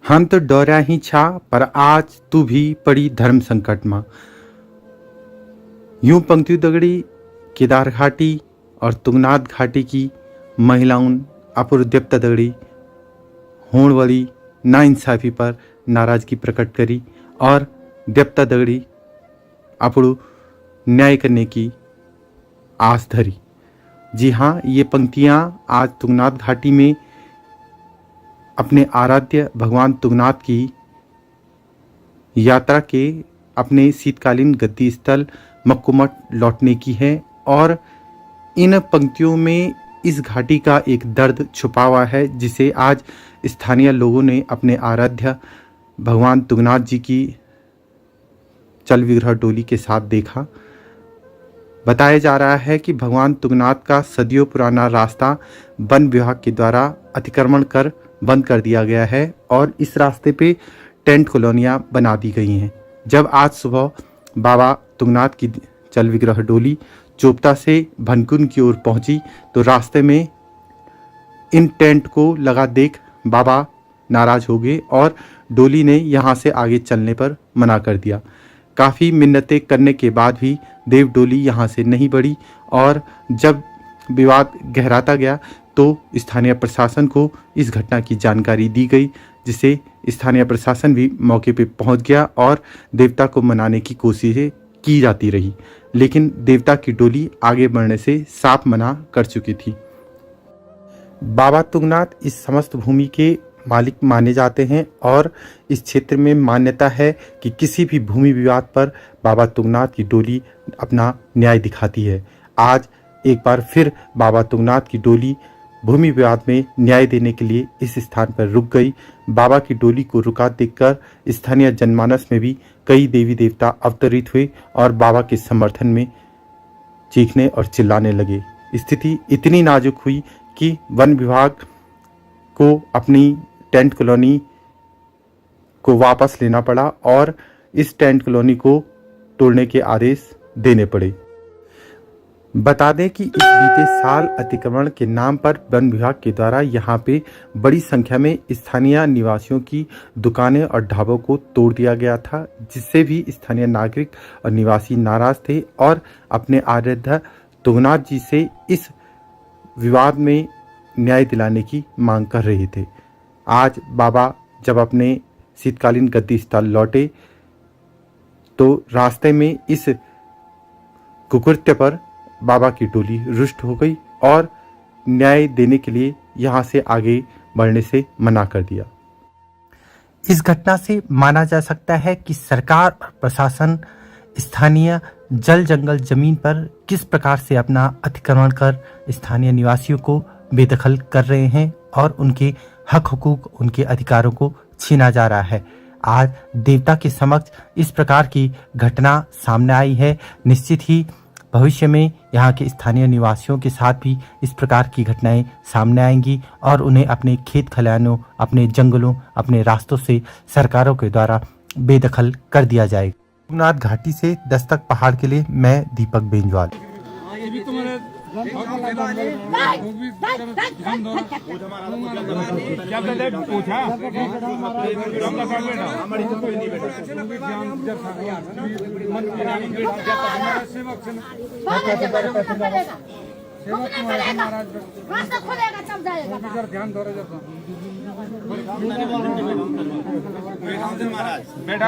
हम तो डरा ही छा, पर आज तू भी पड़ी धर्म संकट में। यूं पंक्तियों दगड़ी केदार घाटी और तुंगनाथ घाटी की महिलाओं अपुरुद्यप्ता दगड़ी होण वाली नाइंसाफी पर नाराजगी प्रकट करी और देवता दगड़ी अपड़ू न्याय करने की आस धरी। जी हाँ, ये पंक्तियाँ आज तुंगनाथ घाटी में अपने आराध्य भगवान तुंगनाथ की यात्रा के अपने शीतकालीन गद्दी स्थल मक्कुमठ लौटने की है और इन पंक्तियों में इस घाटी का एक दर्द छुपा हुआ है जिसे आज स्थानीय लोगों ने अपने आराध्य भगवान तुंगनाथ जी की चल विग्रह डोली के साथ देखा। बताया जा रहा है कि भगवान तुंगनाथ का सदियों पुराना रास्ता वन विभाग के द्वारा अतिक्रमण कर बंद कर दिया गया है और इस रास्ते पे टेंट कॉलोनियाँ बना दी गई हैं। जब आज सुबह बाबा तुंगनाथ की चल विग्रह डोली चोपता से भनकुन की ओर पहुंची तो रास्ते में इन टेंट को लगा देख बाबा नाराज हो गए और डोली ने यहाँ से आगे चलने पर मना कर दिया। काफ़ी मिन्नतें करने के बाद भी देव डोली यहाँ से नहीं बढ़ी और जब विवाद गहराता गया तो स्थानीय प्रशासन को इस घटना की जानकारी दी गई, जिसे स्थानीय प्रशासन भी मौके पर पहुँच गया और देवता को मनाने की कोशिशें की जाती रही, लेकिन देवता की डोली आगे बढ़ने से साफ मना कर चुकी थी। बाबा तुंगनाथ इस समस्त भूमि के मालिक माने जाते हैं और इस क्षेत्र में मान्यता है कि किसी भी भूमि विवाद पर बाबा तुंगनाथ की डोली अपना न्याय दिखाती है। आज एक बार फिर बाबा तुंगनाथ की डोली भूमि विवाद में न्याय देने के लिए इस स्थान पर रुक गई। बाबा की डोली को रुका देखकर स्थानीय जनमानस में भी कई देवी देवता अवतरित हुए और बाबा के समर्थन में चीखने और चिल्लाने लगे। स्थिति इतनी नाजुक हुई कि वन विभाग को अपनी टेंट कॉलोनी को वापस लेना पड़ा और इस टेंट कॉलोनी को तोड़ने के आदेश देने पड़े। बता दें कि इस बीते साल अतिक्रमण के नाम पर वन विभाग के द्वारा यहाँ पे बड़ी संख्या में स्थानीय निवासियों की दुकानें और ढाबों को तोड़ दिया गया था, जिससे भी स्थानीय नागरिक और निवासी नाराज थे और अपने आराध्य तुंगनाथ जी से इस विवाद में न्याय दिलाने की मांग कर रहे थे। आज बाबा जब अपने शीतकालीन गद्दी स्थल लौटे तो रास्ते में इस कुकृत्य पर बाबा की डोली रुष्ट हो गई और न्याय देने के लिए यहाँ से आगे बढ़ने से मना कर दिया। इस घटना से माना जा सकता है कि सरकार और प्रशासन स्थानीय जल जंगल जमीन पर किस प्रकार से अपना अतिक्रमण कर स्थानीय निवासियों को बेदखल कर रहे हैं और उनके हक हुकूक, उनके अधिकारों को छीना जा रहा है। आज देवता के समक्ष इस प्रकार की घटना सामने आई है। निश्चित ही भविष्य में यहाँ के स्थानीय निवासियों के साथ भी इस प्रकार की घटनाएं सामने आएंगी और उन्हें अपने खेत खलिहानों, अपने जंगलों, अपने रास्तों से सरकारों के द्वारा बेदखल कर दिया जाएगा। तुंगनाथ घाटी से दस्तक पहाड़ के लिए मैं दीपक बेंजवाल। बैठा